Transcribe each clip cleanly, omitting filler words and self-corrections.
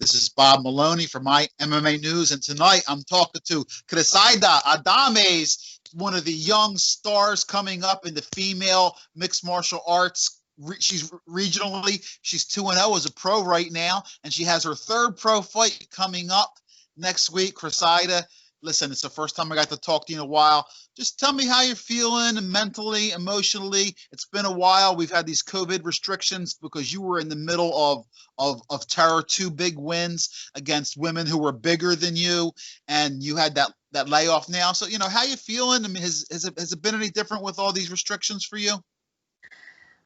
This is Bob Maloney from my MMA News, and tonight I'm talking to Criszaida Adames, one of the young stars coming up in the female mixed martial arts. She's regionally, she's 2-0 as a pro right now, and she has her third pro fight coming up next week. Criszaida, listen, it's the first time I got to talk to you in a while. Just tell me how you're feeling mentally, emotionally. It's been a while. We've had these COVID restrictions because you were in the middle of terror, 2 big wins against women who were bigger than you, and you had that layoff now. So, how you feeling? I mean, has it been any different with all these restrictions for you?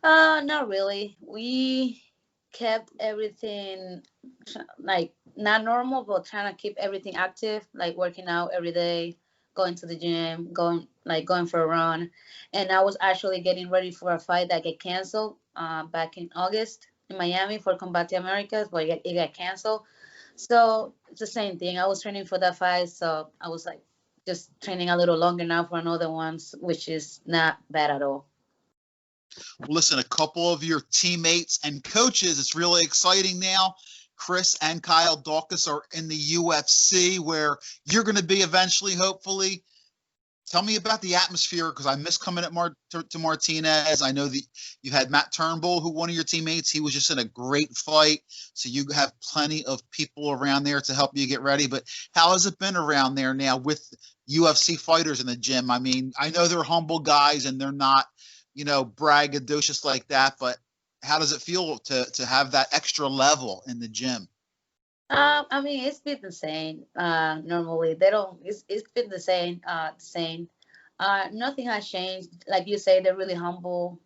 Not really. We kept everything like not normal, but trying to keep everything active, like working out every day, going to the gym, going for a run. And I was actually getting ready for a fight that get canceled back in August in Miami for Combate Americas, but it got canceled. So it's the same thing. I was training for that fight, so I was like just training a little longer now for another ones, which is not bad at all. Listen, a couple of your teammates and coaches, it's really exciting now. Chris and Kyle Dawkins are in the UFC, where you're going to be eventually, hopefully. Tell me about the atmosphere, because I miss coming to Martinez. I know that you had Matt Turnbull, who one of your teammates. He was just in a great fight, so you have plenty of people around there to help you get ready. But how has it been around there now with UFC fighters in the gym? I mean, I know they're humble guys and they're not, braggadocious like that, but how does it feel to have that extra level in the gym? I mean, it's been the same. Normally, they don't. It's been the same. Same. Nothing has changed. Like you say, they're really humble.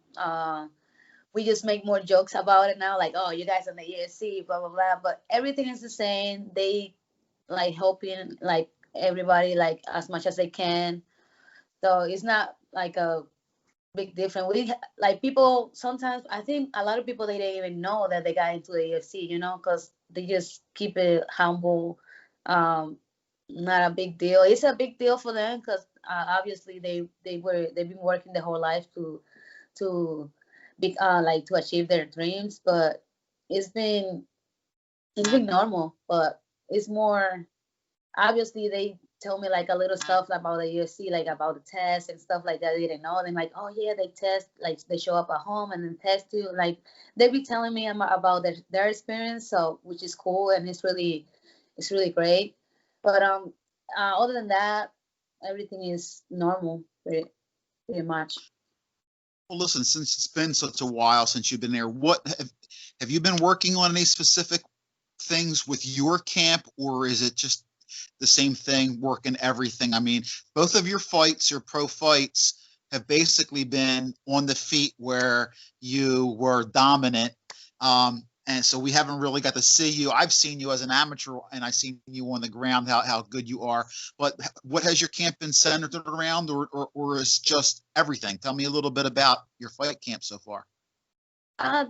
We just make more jokes about it now, like, oh, you guys in the UFC, blah blah blah. But everything is the same. They like helping like everybody like as much as they can. So it's not like a big difference. We like people sometimes. I think a lot of people they didn't even know that they got into the UFC, because they just keep it humble. Um, Not a big deal. It's a big deal for them because obviously they've been working their whole life to be like to achieve their dreams. But it's been it's been normal, but it's more obviously they tell me like a little stuff about the UFC, like about the test and stuff like that. They didn't know. They're like, oh yeah, they test, like they show up at home and then test you. Like they be telling me about their experience, so which is cool and it's really great. But other than that, everything is normal, pretty much. Well, listen, since it's been such a while since you've been there, what have you been working on any specific things with your camp, or is it just the same thing, working everything? I mean, both of your fights, your pro fights, have basically been on the feet where you were dominant. And so we haven't really got to see you. I've seen you as an amateur, and I've seen you on the ground, how good you are. But what has your camp been centered around, or is just everything? Tell me a little bit about your fight camp so far. My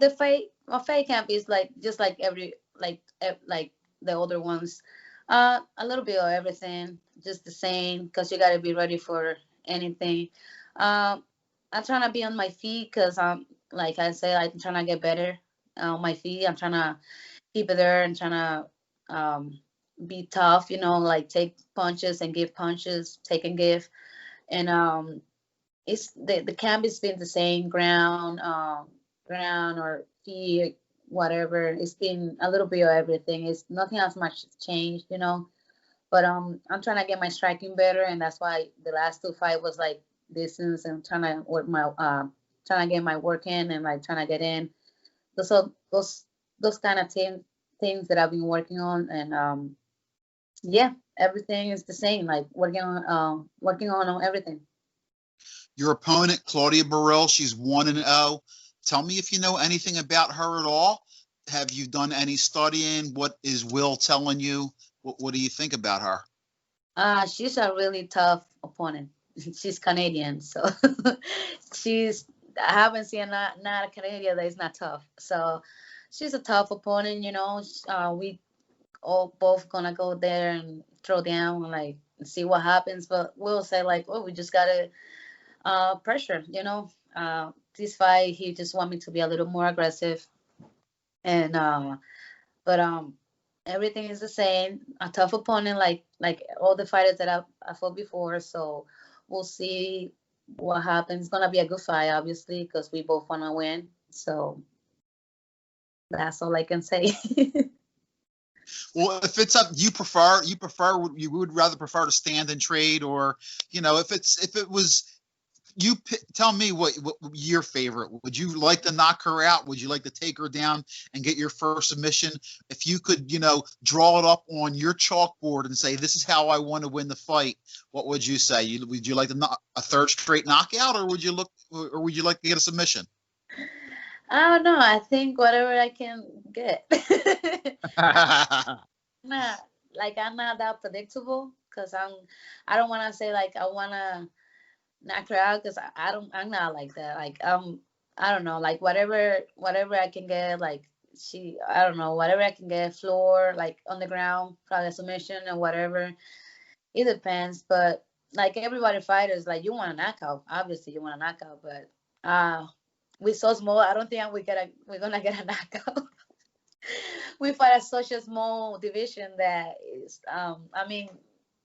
fight camp is like just like every like the older ones. A little bit of everything, just the same, because you got to be ready for anything. Um, I'm trying to be on my feet because like I said, I'm trying to get better on my feet. I'm trying to keep it there and trying to be tough, like take punches and give punches, take and give. And it's the camp has been the same ground or feet, whatever. It's been a little bit of everything. It's nothing as much changed. But I'm trying to get my striking better, and that's why the last 2 fight was like distance and trying to work my trying to get my work in and like trying to get in. So those kind of things that I've been working on, and yeah, everything is the same. Like working on everything. Your opponent, Claudia Baril, she's 1-0. Tell me if you know anything about her at all. Have you done any studying? What is Will telling you? What do you think about her? She's a really tough opponent. She's Canadian, so she's. I haven't seen not a Canadian that is not tough. So she's a tough opponent. We all both gonna go there and throw down and like see what happens. But we'll say like, oh, we just gotta pressure. This fight, he just want me to be a little more aggressive, and but Everything is the same. A tough opponent, like all the fighters that I fought before. So we'll see what happens. It's gonna be a good fight, obviously, because we both wanna win. So that's all I can say. Well, if it's up, you would rather prefer to stand and trade, or if it was tell me what your favorite. Would you like to knock her out? Would you like to take her down and get your first submission? If you could, draw it up on your chalkboard and say, this is how I want to win the fight, what would you say? Would you like to knock a third straight knockout, or would you like to get a submission? I don't know. I think whatever I can get. Nah, like I'm not that predictable because I don't want to say like I want to knock her out because I'm not like that. Like I don't know, like whatever I can get, like I don't know, whatever I can get, floor, like on the ground, probably a submission or whatever. It depends, but like everybody fighters, like you want a knockout. Obviously, you want a knockout, but we're so small. I don't think we're gonna get a knockout. We fight at such a small division that is, I mean,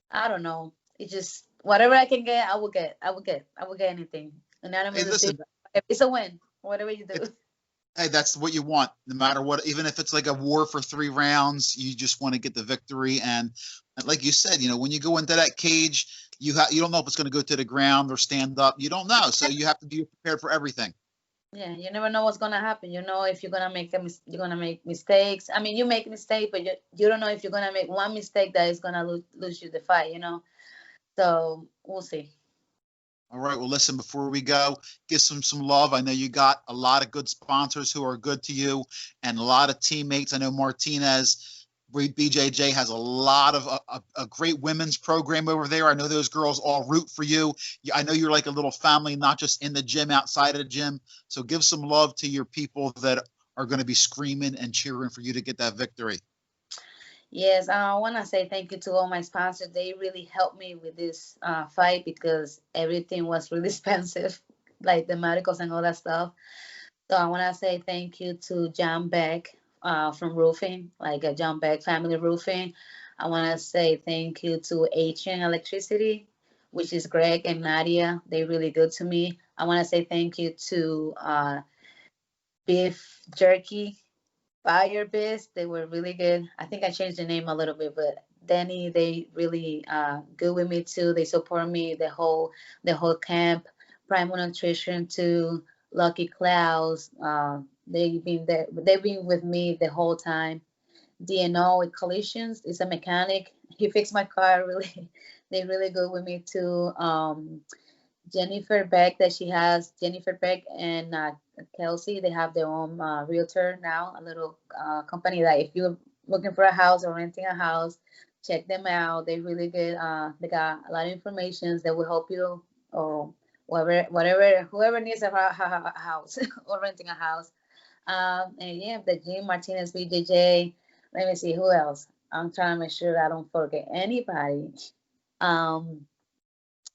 I don't know. It's just whatever I can get, I will get. I will get anything. Hey, Unanimous listen, decision. It's a win. Whatever you do. hey, that's what you want, no matter what. Even if it's like a war for 3 rounds, you just want to get the victory. And like you said, when you go into that cage, you don't know if it's going to go to the ground or stand up. You don't know, so you have to be prepared for everything. Yeah, you never know what's gonna happen. You know if you're gonna you're gonna make mistakes. I mean, you make mistakes, but you don't know if you're gonna make one mistake that is gonna lose you the fight. So we'll see. All right. Well, listen, before we go, give some love. I know you got a lot of good sponsors who are good to you and a lot of teammates. I know Martinez, BJJ has a lot of a great women's program over there. I know those girls all root for you. I know you're like a little family, not just in the gym, outside of the gym. So give some love to your people that are going to be screaming and cheering for you to get that victory. Yes, I want to say thank you to all my sponsors. They really helped me with this fight because everything was really expensive, like the medicals and all that stuff. So I want to say thank you to John Beck from Roofing, like a John Beck Family Roofing. I want to say thank you to Ancient Electricity, which is Greg and Nadia. They're really good to me. I want to say thank you to Beef Jerky Fire Biz. They were really good. I think I changed the name a little bit, but Danny, they really good with me too. They support me the whole camp. Primal Nutrition too. Lucky Clouds. They've been there. They've been with me the whole time. DNO with Collisions is a mechanic. He fixed my car. Really, they really good with me too. Jennifer Beck that she has, Jennifer Beck and Kelsey, they have their own realtor now, a little company that if you're looking for a house or renting a house, check them out. They're really good. They got a lot of information that will help you or whoever needs a house or renting a house. And yeah, the Gene Martinez BJJ. Let me see who else. I'm trying to make sure I don't forget anybody. Um,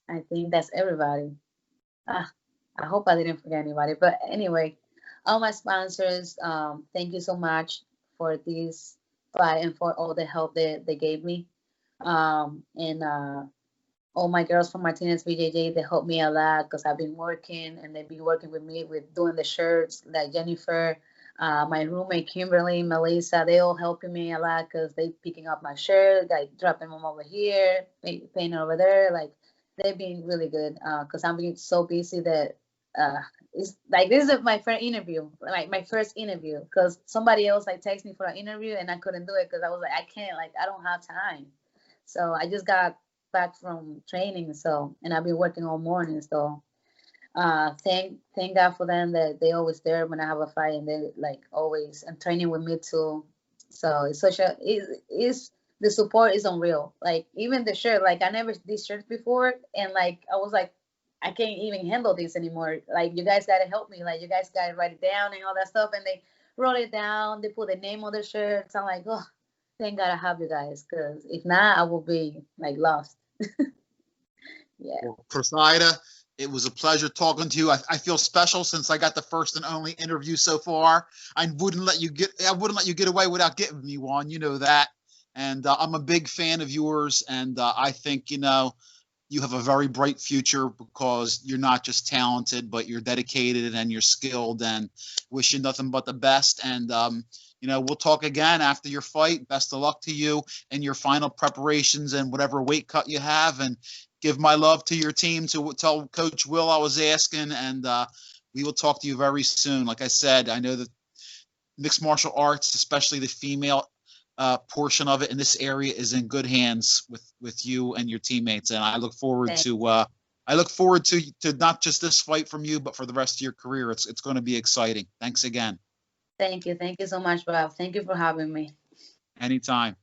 I think that's everybody. Ah, I hope I didn't forget anybody. But anyway, all my sponsors, thank you so much for this fight and for all the help they gave me. And all my girls from Martinez BJJ, they helped me a lot because I've been working and they've been working with me with doing the shirts, like Jennifer, my roommate Kimberly, Melissa, they all helping me a lot because they picking up my shirt, like dropping them over here, painting over there, like they've been really good because I'm being so busy that uh, it's like this is my first interview, like my first interview, because somebody else like texted me for an interview and I couldn't do it because I was like I can't, like I don't have time. So I just got back from training, so and I've been working all morning, so thank God for them that they always there when I have a fight and they like always and training with me too. So it's such a is the support is unreal. Like even the shirt, like I never did shirts before, and like I was like, I can't even handle this anymore. Like you guys gotta help me. Like you guys gotta write it down and all that stuff. And they wrote it down. They put the name on the shirts. I'm like, oh, thank God I have you guys, because if not, I will be like lost. Yeah. Well, Criszaida, it was a pleasure talking to you. I feel special since I got the first and only interview so far. I wouldn't let you get away without getting me one. You know that. And I'm a big fan of yours. And I think, you know, you have a very bright future because you're not just talented, but you're dedicated and you're skilled, and wish you nothing but the best. And, you know, we'll talk again after your fight. Best of luck to you in your final preparations and whatever weight cut you have. And give my love to your team. To tell Coach Will I was asking. And we will talk to you very soon. Like I said, I know that mixed martial arts, especially the female portion of it in this area, is in good hands with you and your teammates. And I look forward to not just this fight from you, but for the rest of your career. It's going to be exciting. Thanks again. Thank you so much, Bob. Thank you for having me. Anytime.